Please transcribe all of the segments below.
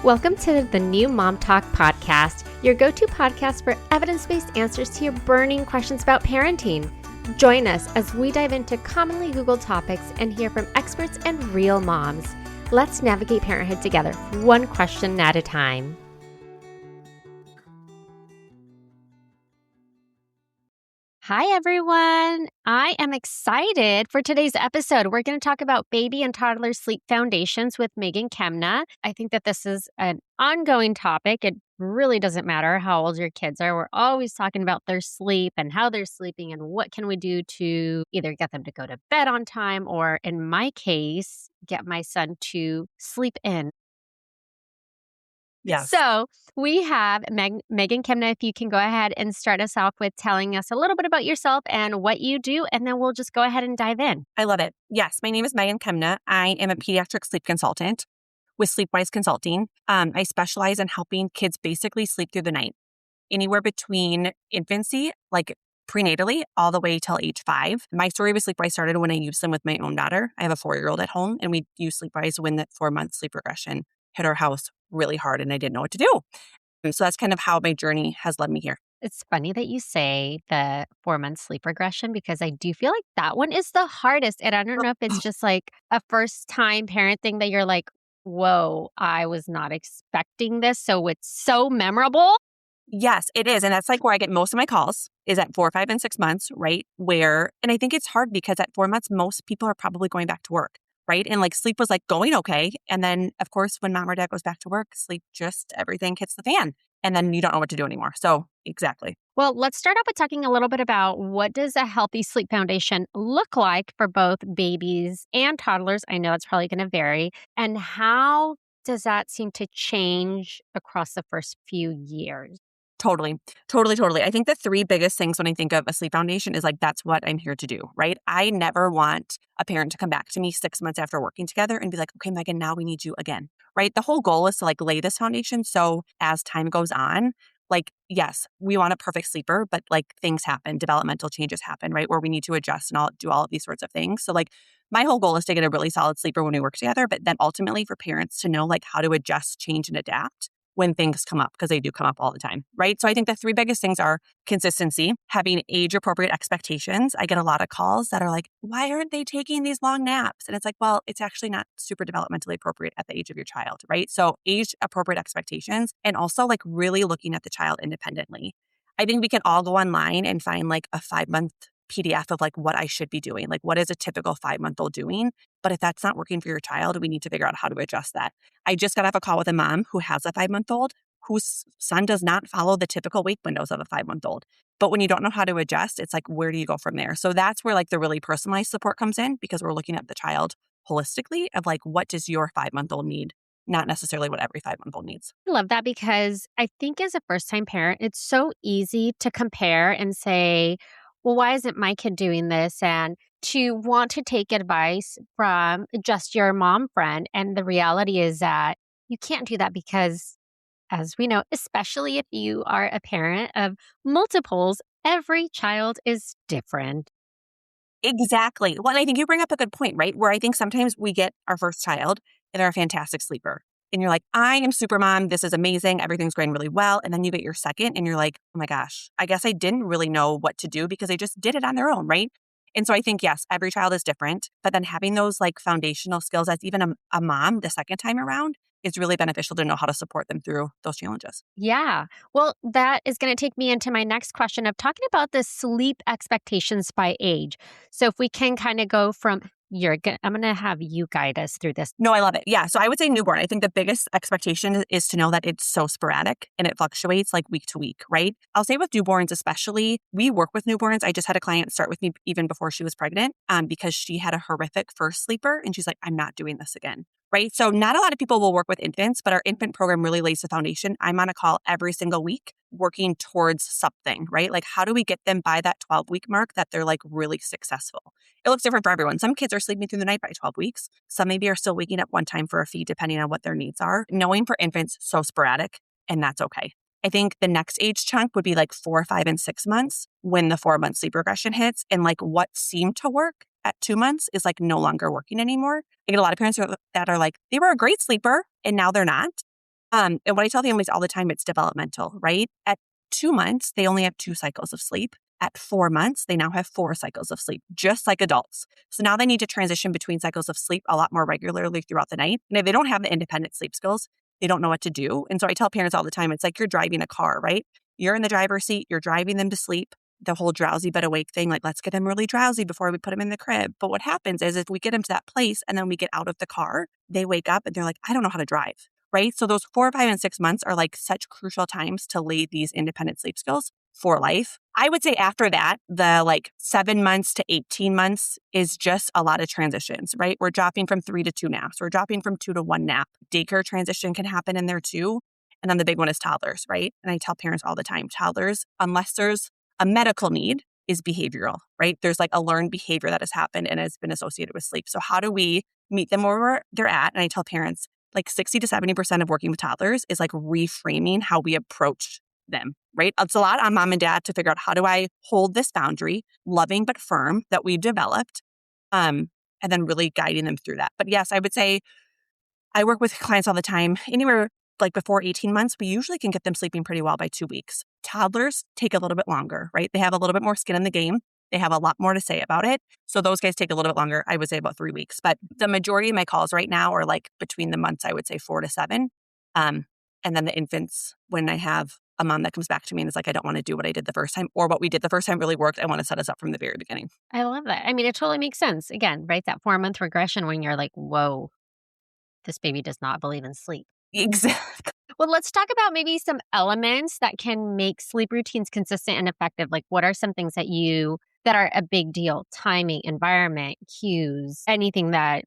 Welcome to the New Mom Talk podcast, your go-to podcast for evidence-based answers to your burning questions about parenting. Join us as we dive into commonly Googled topics and hear from experts and real moms. Let's navigate parenthood together, one question at a time. Hi, everyone. I am excited for today's episode. We're going to talk about baby and toddler sleep foundations with Meghan Kemna. I think that this is an ongoing topic. It really doesn't matter how old your kids are. We're always talking about their sleep and how they're sleeping and what can we do to either get them to go to bed on time or, in my case, get my son to sleep in. Yes. So we have Meghan Kemna. If you can go ahead and start us off with telling us a little bit about yourself and what you do, and then we'll just go ahead and dive in. I love it. Yes, my name is Meghan Kemna. I am a pediatric sleep consultant with Sleepwise Consulting. I specialize in helping kids basically sleep through the night, anywhere between infancy, like prenatally, all the way till age 5. My story with Sleepwise started when I used them with my own daughter. I have a 4-year-old at home, and we used Sleepwise when that 4-month sleep regression hit our house really hard, and I didn't know what to do. And so that's kind of how my journey has led me here. It's funny that you say the 4-month sleep regression because I do feel like that one is the hardest. And I don't know if it's just like a first-time parent thing that you're like, whoa, I was not expecting this. So it's so memorable. Yes, it is. And that's like where I get most of my calls is at 4, 5, and 6 months, right? And I think it's hard because at 4 months, most people are probably going back to work, right? And like sleep was like going okay. And then of course, when mom or dad goes back to work, everything hits the fan and then you don't know what to do anymore. So exactly. Well, let's start off with talking a little bit about what does a healthy sleep foundation look like for both babies and toddlers. I know it's probably going to vary. And how does that seem to change across the first few years? Totally. I think the 3 biggest things when I think of a sleep foundation is like, that's what I'm here to do, right? I never want a parent to come back to me 6 months after working together and be like, okay, Meghan, now we need you again, right? The whole goal is to like lay this foundation. So as time goes on, like, yes, we want a perfect sleeper, but like things happen, developmental changes happen, right? Where we need to adjust and do all of these sorts of things. So like my whole goal is to get a really solid sleeper when we work together, but then ultimately for parents to know like how to adjust, change, and adapt when things come up, because they do come up all the time, right? So I think the 3 biggest things are consistency, having age-appropriate expectations. I get a lot of calls that are like, why aren't they taking these long naps? And it's like, well, it's actually not super developmentally appropriate at the age of your child, right? So age-appropriate expectations and also like really looking at the child independently. I think we can all go online and find like a 5-month PDF of like what I should be doing. Like what is a typical 5-month-old doing? But if that's not working for your child, we need to figure out how to adjust that. I just got off a call with a mom who has a 5-month-old whose son does not follow the typical wake windows of a 5-month-old. But when you don't know how to adjust, it's like, where do you go from there? So that's where like the really personalized support comes in because we're looking at the child holistically of like, what does your 5-month-old need? Not necessarily what every 5-month-old needs. I love that because I think as a first-time parent, it's so easy to compare and say, well, why isn't my kid doing this? And to want to take advice from just your mom friend. And the reality is that you can't do that because, as we know, especially if you are a parent of multiples, every child is different. Exactly. Well, and I think you bring up a good point, right? Where I think sometimes we get our first child and they're a fantastic sleeper. And you're like, I am super mom. This is amazing. Everything's going really well. And then you get your second and you're like, oh my gosh, I guess I didn't really know what to do because they just did it on their own, right? And so I think, yes, every child is different. But then having those like foundational skills as even a mom the second time around is really beneficial to know how to support them through those challenges. Yeah. Well, that is going to take me into my next question of talking about the sleep expectations by age. So if we can kind of go from I'm going to have you guide us through this. No, I love it. Yeah. So I would say newborn. I think the biggest expectation is to know that it's so sporadic and it fluctuates like week to week, right? I'll say with newborns, especially, we work with newborns. I just had a client start with me even before she was pregnant because she had a horrific first sleeper and she's like, I'm not doing this again. Right. So not a lot of people will work with infants, but our infant program really lays the foundation. I'm on a call every single week working towards something, right? Like how do we get them by that 12-week mark that they're like really successful? It looks different for everyone. Some kids are sleeping through the night by 12 weeks. Some maybe are still waking up one time for a feed, depending on what their needs are. Knowing for infants, so sporadic, and that's okay. I think the next age chunk would be like 4, 5, and 6 months when the 4-month sleep regression hits. And like what seemed to work at 2 months is like no longer working anymore. I get a lot of parents that are like, they were a great sleeper and now they're not. And what I tell families all the time, it's developmental, right? At 2 months, they only have 2 cycles of sleep. At 4 months, they now have 4 cycles of sleep, just like adults. So now they need to transition between cycles of sleep a lot more regularly throughout the night. And if they don't have the independent sleep skills, they don't know what to do. And so I tell parents all the time, it's like you're driving a car, right? You're in the driver's seat, you're driving them to sleep. The whole drowsy but awake thing, like let's get them really drowsy before we put them in the crib. But what happens is if we get them to that place and then we get out of the car, they wake up and they're like, I don't know how to drive. Right? So those 4, 5, and 6 months are like such crucial times to lay these independent sleep skills for life. I would say after that, the like 7 months to 18 months is just a lot of transitions, right? We're dropping from 3 to 2 naps. We're dropping from 2 to 1 nap. Daycare transition can happen in there too. And then the big one is toddlers, right? And I tell parents all the time, toddlers, unless there's a medical need, is behavioral, right? There's like a learned behavior that has happened and has been associated with sleep. So how do we meet them where they're at? And I tell parents, like 60 to 70% of working with toddlers is like reframing how we approach them, right? It's a lot on mom and dad to figure out how do I hold this boundary, loving but firm, that we've developed, and then really guiding them through that. But yes, I would say I work with clients all the time. Anywhere like before 18 months, we usually can get them sleeping pretty well by 2 weeks. Toddlers take a little bit longer, right? They have a little bit more skin in the game. They have a lot more to say about it. So those guys take a little bit longer. I would say about 3 weeks. But the majority of my calls right now are like between the months, I would say 4 to 7. And then the infants, when I have a mom that comes back to me and is like, I don't want to do what I did the first time, or what we did the first time really worked. I want to set us up from the very beginning. I love that. I mean, it totally makes sense. Again, right? That 4-month regression when you're like, whoa, this baby does not believe in sleep. Exactly. Well, let's talk about maybe some elements that can make sleep routines consistent and effective. Like, what are some things that are a big deal? Timing, environment, cues, anything that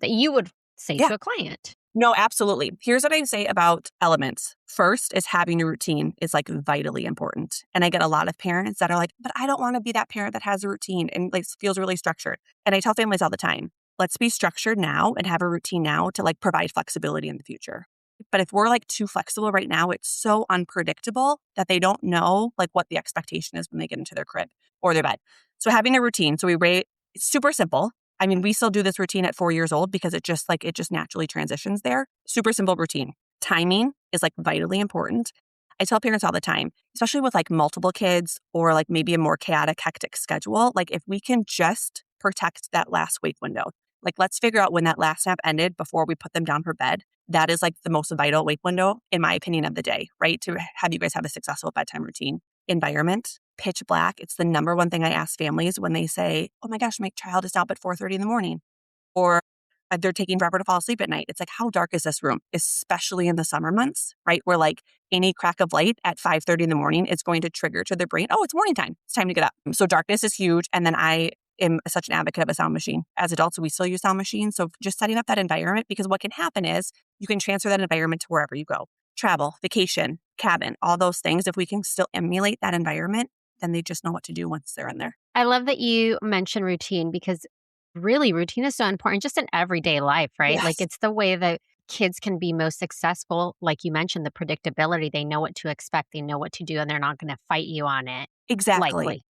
you would say Yeah. to a client. No, absolutely. Here's what I say about elements. First is having a routine is like vitally important. And I get a lot of parents that are like, but I don't want to be that parent that has a routine and like feels really structured. And I tell families all the time, let's be structured now and have a routine now to like provide flexibility in the future. But if we're like too flexible right now, it's so unpredictable that they don't know like what the expectation is when they get into their crib or their bed. So having a routine. So it's super simple. I mean, we still do this routine at 4 years old because it just naturally transitions there. Super simple routine. Timing is like vitally important. I tell parents all the time, especially with like multiple kids or like maybe a more chaotic, hectic schedule, like if we can just protect that last wake window, like let's figure out when that last nap ended before we put them down for bed. That is like the most vital wake window, in my opinion, of the day, right? To have you guys have a successful bedtime routine. Environment, pitch black. It's the number one thing I ask families when they say, oh my gosh, my child is up at 4:30 in the morning. Or they're taking forever to fall asleep at night. It's like, how dark is this room? Especially in the summer months, right? Where like any crack of light at 5:30 in the morning is going to trigger to their brain, oh, it's morning time. It's time to get up. So darkness is huge. And then I am such an advocate of a sound machine. As adults, we still use sound machines. So just setting up that environment, because what can happen is you can transfer that environment to wherever you go. Travel, vacation, cabin, all those things. If we can still emulate that environment, then they just know what to do once they're in there. I love that you mentioned routine because really routine is so important just in everyday life, right? Yes. Like it's the way that kids can be most successful. Like you mentioned, the predictability, they know what to expect, they know what to do, and they're not going to fight you on it. Exactly. Likely.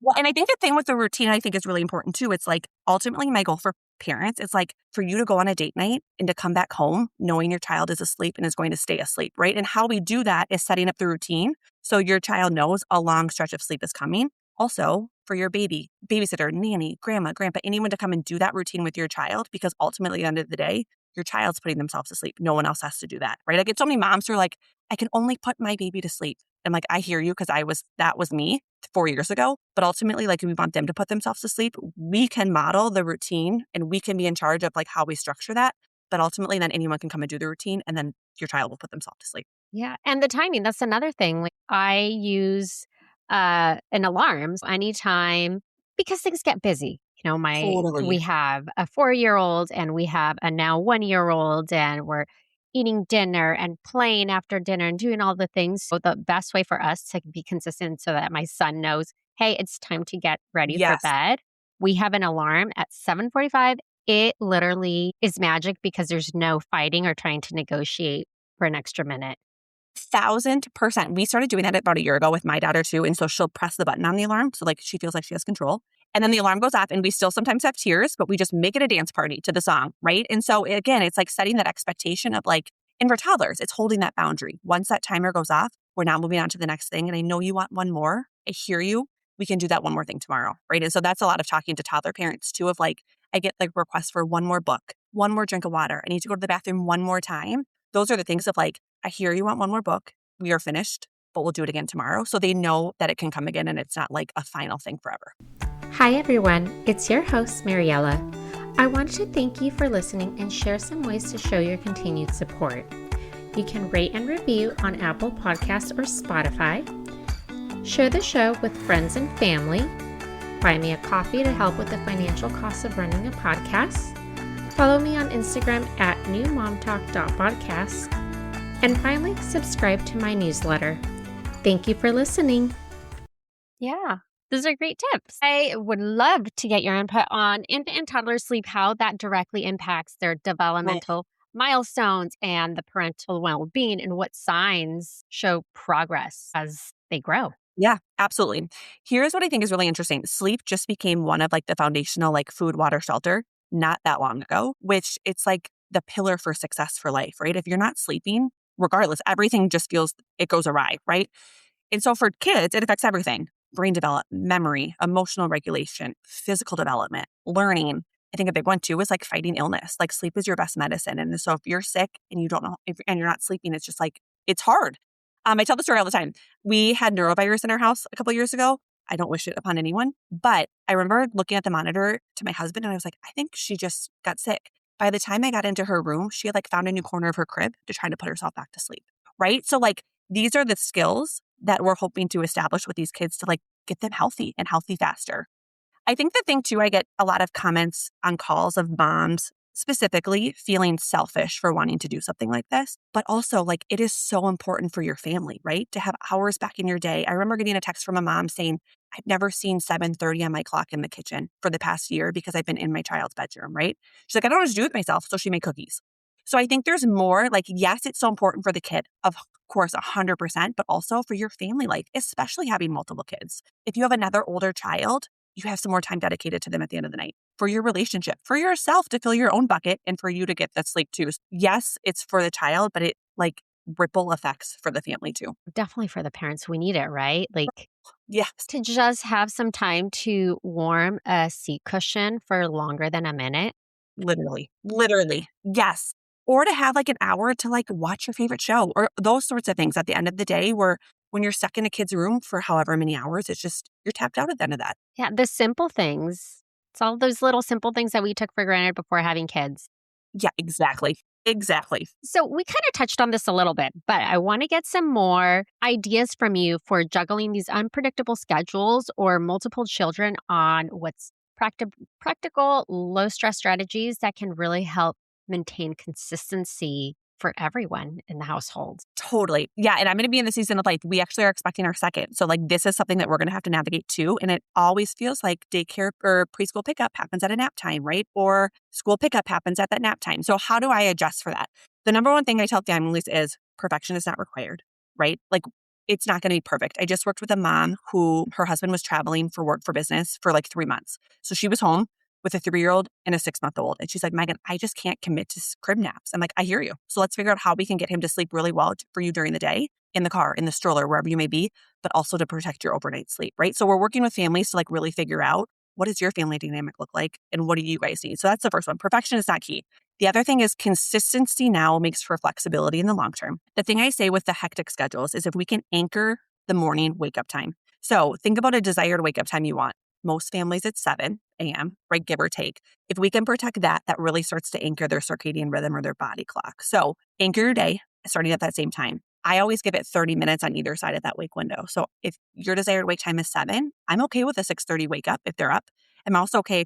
Well, and I think the thing with the routine, I think is really important too. It's like ultimately my goal for parents, it's like for you to go on a date night and to come back home knowing your child is asleep and is going to stay asleep, right? And how we do that is setting up the routine so your child knows a long stretch of sleep is coming. Also, for your baby, babysitter, nanny, grandma, grandpa, anyone to come and do that routine with your child, because ultimately at the end of the day, your child's putting themselves to sleep. No one else has to do that, right? I get so many moms who are like, I can only put my baby to sleep. I'm like, I hear you because that was me 4 years ago. But ultimately, like we want them to put themselves to sleep. We can model the routine and we can be in charge of like how we structure that. But ultimately, then anyone can come and do the routine and then your child will put themselves to sleep. Yeah. And the timing, that's another thing. Like I use an alarm anytime because things get busy. You know, we Totally. have a 4-year-old and we have a now 1-year-old and we're eating dinner and playing after dinner and doing all the things. So the best way for us to be consistent so that my son knows, hey, it's time to get ready for Yes. bed. We have an alarm at 7:45. It literally is magic because there's no fighting or trying to negotiate for an extra minute. 1,000%. We started doing that about a year ago with my daughter too. And so she'll press the button on the alarm. So like she feels like she has control. And then the alarm goes off and we still sometimes have tears, but we just make it a dance party to the song, right? And so again, it's like setting that expectation of like, And for toddlers, it's holding that boundary. Once that timer goes off, we're now moving on to the next thing. And I know you want one more. I hear you. We can do that one more thing tomorrow, right? And so that's a lot of talking to toddler parents too, of like, I get like requests for one more book, one more drink of water. I need to go to the bathroom one more time. Those are the things of like, I hear you want one more book. We are finished, but we'll do it again tomorrow. So they know that it can come again and it's not like a final thing forever. Hi everyone, it's your host Mariella. I want to thank you for listening and share some ways to show your continued support. You can rate and review on Apple Podcasts or Spotify. Share the show with friends and family. Buy me a coffee to help with the financial costs of running a podcast. Follow me on Instagram at newmomtalk.podcast. And finally, subscribe to my newsletter. Thank you for listening. Yeah, those are great tips. I would love to get your input on infant and toddler sleep, how that directly impacts their developmental milestones and the parental well-being, and what signs show progress as they grow. Yeah, absolutely. Here's what I think is really interesting. Sleep just became one of like the foundational like food, water, shelter not that long ago, which it's like the pillar for success for life, right? If you're not sleeping, regardless, everything just feels it goes awry, right? And so for kids, it affects everything: brain development, memory, emotional regulation, physical development, learning. I think a big one too is like fighting illness. Like sleep is your best medicine. And so if you're sick and you don't know, and you're not sleeping, it's just like, it's hard. I tell the story all the time. We had neurovirus in our house a couple of years ago. I don't wish it upon anyone, but I remember looking at the monitor to my husband and I was like, I think she just got sick. By the time I got into her room, she had like found a new corner of her crib to try to put herself back to sleep. Right. So like these are the skills that we're hoping to establish with these kids to like get them healthy and healthy faster. I think the thing too, I get a lot of comments on calls of moms specifically feeling selfish for wanting to do something like this, but also like it is so important for your family, right? To have hours back in your day. I remember getting a text from a mom saying, I've never seen 7:30 on my clock in the kitchen for the past year because I've been in my child's bedroom, right? She's like, I don't know what to do with myself. So she made cookies. So I think there's more like, yes, it's so important for the kid, of course, 100%, but also for your family life, especially having multiple kids. If you have another older child, you have some more time dedicated to them at the end of the night, for your relationship, for yourself to fill your own bucket, and for you to get that sleep too. Yes, it's for the child, but it like ripple effects for the family too. Definitely for the parents, we need it, right? Like Yes, to just have some time to warm a seat cushion for longer than a minute. literally. Yes. Or to have like an hour to like watch your favorite show or those sorts of things at the end of the day where when you're stuck in a kid's room for however many hours, it's just, you're tapped out at the end of that. Yeah, the simple things. It's all those little simple things that we took for granted before having kids. Yeah, exactly. Exactly. So we kind of touched on this a little bit, but I want to get some more ideas from you for juggling these unpredictable schedules or multiple children on what's practical, low stress strategies that can really help maintain consistency for everyone in the household. Totally. Yeah. And I'm going to be in the season of like, we actually are expecting our second. So like, this is something that we're going to have to navigate too. And it always feels like daycare or preschool pickup happens at a nap time, right? Or school pickup happens at that nap time. So how do I adjust for that? The number one thing I tell families is perfection is not required, right? Like, it's not going to be perfect. I just worked with a mom who her husband was traveling for work for business for like 3 months. So she was home with a 3-year-old and a 6-month-old. And she's like, Megan, I just can't commit to crib naps. I'm like, I hear you. So let's figure out how we can get him to sleep really well for you during the day, in the car, in the stroller, wherever you may be, but also to protect your overnight sleep, right? So we're working with families to like really figure out, what does your family dynamic look like and what do you guys need? So that's the first one. Perfection is not key. The other thing is consistency now makes for flexibility in the long term. The thing I say with the hectic schedules is if we can anchor the morning wake up time. So think about a desired wake up time you want. Most families it's 7 a.m., right? Give or take. If we can protect that, that really starts to anchor their circadian rhythm or their body clock. So anchor your day starting at that same time. I always give it 30 minutes on either side of that wake window. So if your desired wake time is 7, I'm okay with a 6:30 wake up if they're up. I'm also okay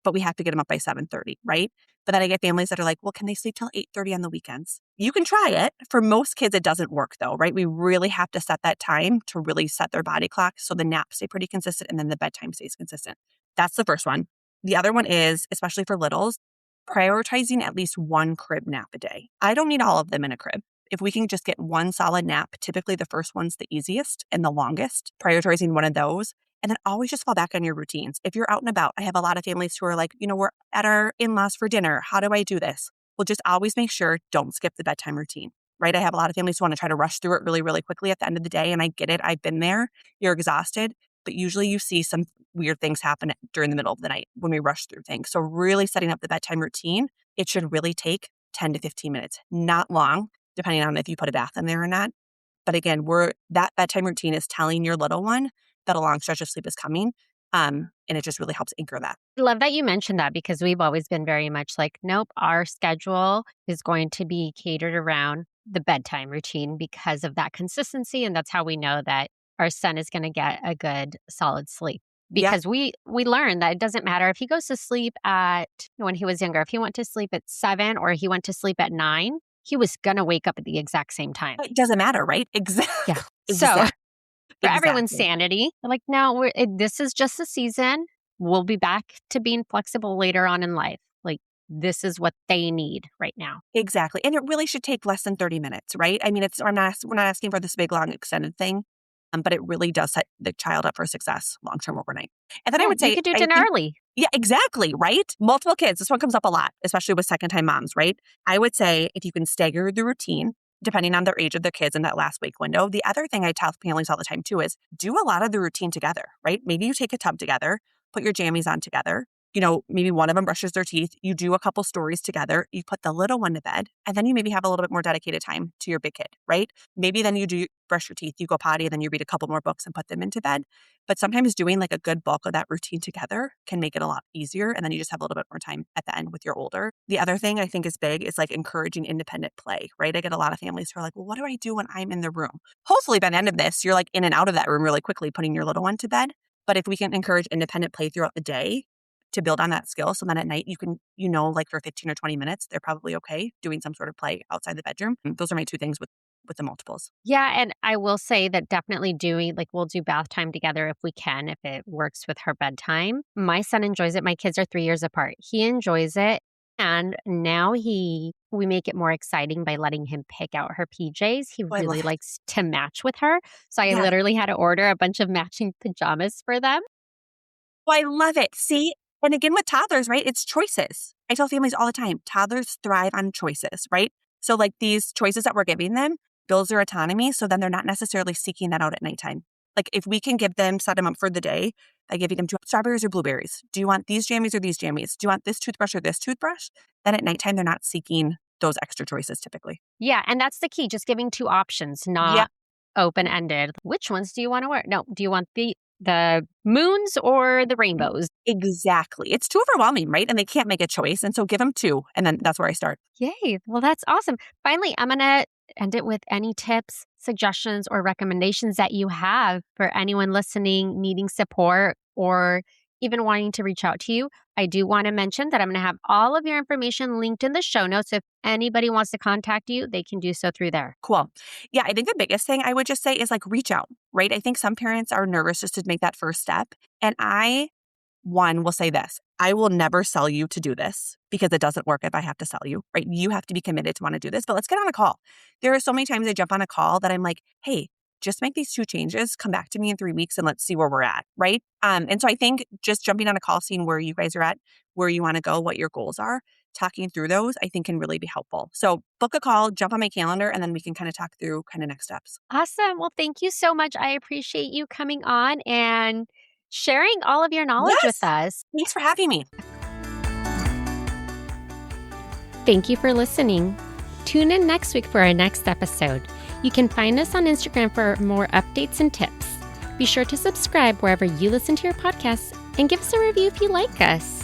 but we have to get them up by 7:30, right? But then I get families that are like, well, can they sleep till 8:30 on the weekends? You can try it. For most kids, it doesn't work though, right? We really have to set that time to really set their body clock so the naps stay pretty consistent and then the bedtime stays consistent. That's the first one. The other one is, especially for littles, prioritizing at least one crib nap a day. I don't need all of them in a crib. If we can just get one solid nap, typically the first one's the easiest and the longest, prioritizing one of those. And then always just fall back on your routines. If you're out and about, I have a lot of families who are like, we're at our in-laws for dinner. How do I do this? Well, just always make sure don't skip the bedtime routine, right? I have a lot of families who want to try to rush through it really, really quickly at the end of the day. And I get it. I've been there. You're exhausted. But usually you see some weird things happen during the middle of the night when we rush through things. So really setting up the bedtime routine, it should really take 10 to 15 minutes, not long, depending on if you put a bath in there or not. But again, that bedtime routine is telling your little one that a long stretch of sleep is coming. And it just really helps anchor that. I love that you mentioned that because we've always been very much like, nope, our schedule is going to be catered around the bedtime routine because of that consistency. And that's how we know that our son is going to get a good solid sleep. Yeah. Because we learned that it doesn't matter if he goes to sleep when he was younger, if he went to sleep at 7 or he went to sleep at 9, he was going to wake up at the exact same time. It doesn't matter, right? Exactly. Yeah. So for everyone's sanity, they're like, no, this is just a season. We'll be back to being flexible later on in life. Like, this is what they need right now. Exactly. And it really should take less than 30 minutes, right? I mean, we're not asking for this big, long, extended thing, but it really does set the child up for success long-term overnight. And then I would say— you could do dinner early. Yeah, exactly, right? Multiple kids. This one comes up a lot, especially with second-time moms, right? I would say if you can stagger the routine, depending on their age of their kids in that last week window. The other thing I tell families all the time too is do a lot of the routine together, right? Maybe you take a tub together, put your jammies on together. Maybe one of them brushes their teeth. You do a couple stories together. You put the little one to bed, and then you maybe have a little bit more dedicated time to your big kid, right? Maybe then you do brush your teeth, you go potty, and then you read a couple more books and put them into bed. But sometimes doing like a good bulk of that routine together can make it a lot easier. And then you just have a little bit more time at the end with your older. The other thing I think is big is like encouraging independent play, right? I get a lot of families who are like, well, what do I do when I'm in the room? Hopefully by the end of this, you're like in and out of that room really quickly, putting your little one to bed. But if we can encourage independent play throughout the day to build on that skill, so then at night you can, like for 15 or 20 minutes, they're probably okay doing some sort of play outside the bedroom. Those are my two things with the multiples. Yeah. And I will say that definitely we'll do bath time together if we can, if it works with her bedtime. My son enjoys it. My kids are 3 years apart. He enjoys it. And now we make it more exciting by letting him pick out her PJs. He really likes to match with her. So I literally had to order a bunch of matching pajamas for them. Oh, I love it. See? And again, with toddlers, right? It's choices. I tell families all the time, toddlers thrive on choices, right? So like these choices that we're giving them builds their autonomy. So then they're not necessarily seeking that out at nighttime. Like if we can set them up for the day by giving them, do you want strawberries or blueberries? Do you want these jammies or these jammies? Do you want this toothbrush or this toothbrush? Then at nighttime, they're not seeking those extra choices typically. Yeah. And that's the key. Just giving two options, not open-ended. Which ones do you want to wear? No. Do you want the moons or the rainbows? Exactly. It's too overwhelming, right? And they can't make a choice. And so give them two. And then that's where I start. Yay. Well, that's awesome. Finally, I'm going to end it with any tips, suggestions, or recommendations that you have for anyone listening, needing support, or even wanting to reach out to you. I do want to mention that I'm going to have all of your information linked in the show notes. If anybody wants to contact you, they can do so through there. Cool. Yeah, I think the biggest thing I would just say is like reach out, right? I think some parents are nervous just to make that first step. And I will say this. I will never sell you to do this because it doesn't work if I have to sell you, right? You have to be committed to want to do this, but let's get on a call. There are so many times I jump on a call that I'm like, hey, just make these 2 changes, come back to me in 3 weeks and let's see where we're at, right? And so I think just jumping on a call, seeing where you guys are at, where you want to go, what your goals are, talking through those, I think can really be helpful. So book a call, jump on my calendar, and then we can kind of talk through kind of next steps. Awesome. Well, thank you so much. I appreciate you coming on and sharing all of your knowledge with us. Thanks for having me. Thank you for listening. Tune in next week for our next episode. You can find us on Instagram for more updates and tips. Be sure to subscribe wherever you listen to your podcasts and give us a review if you like us.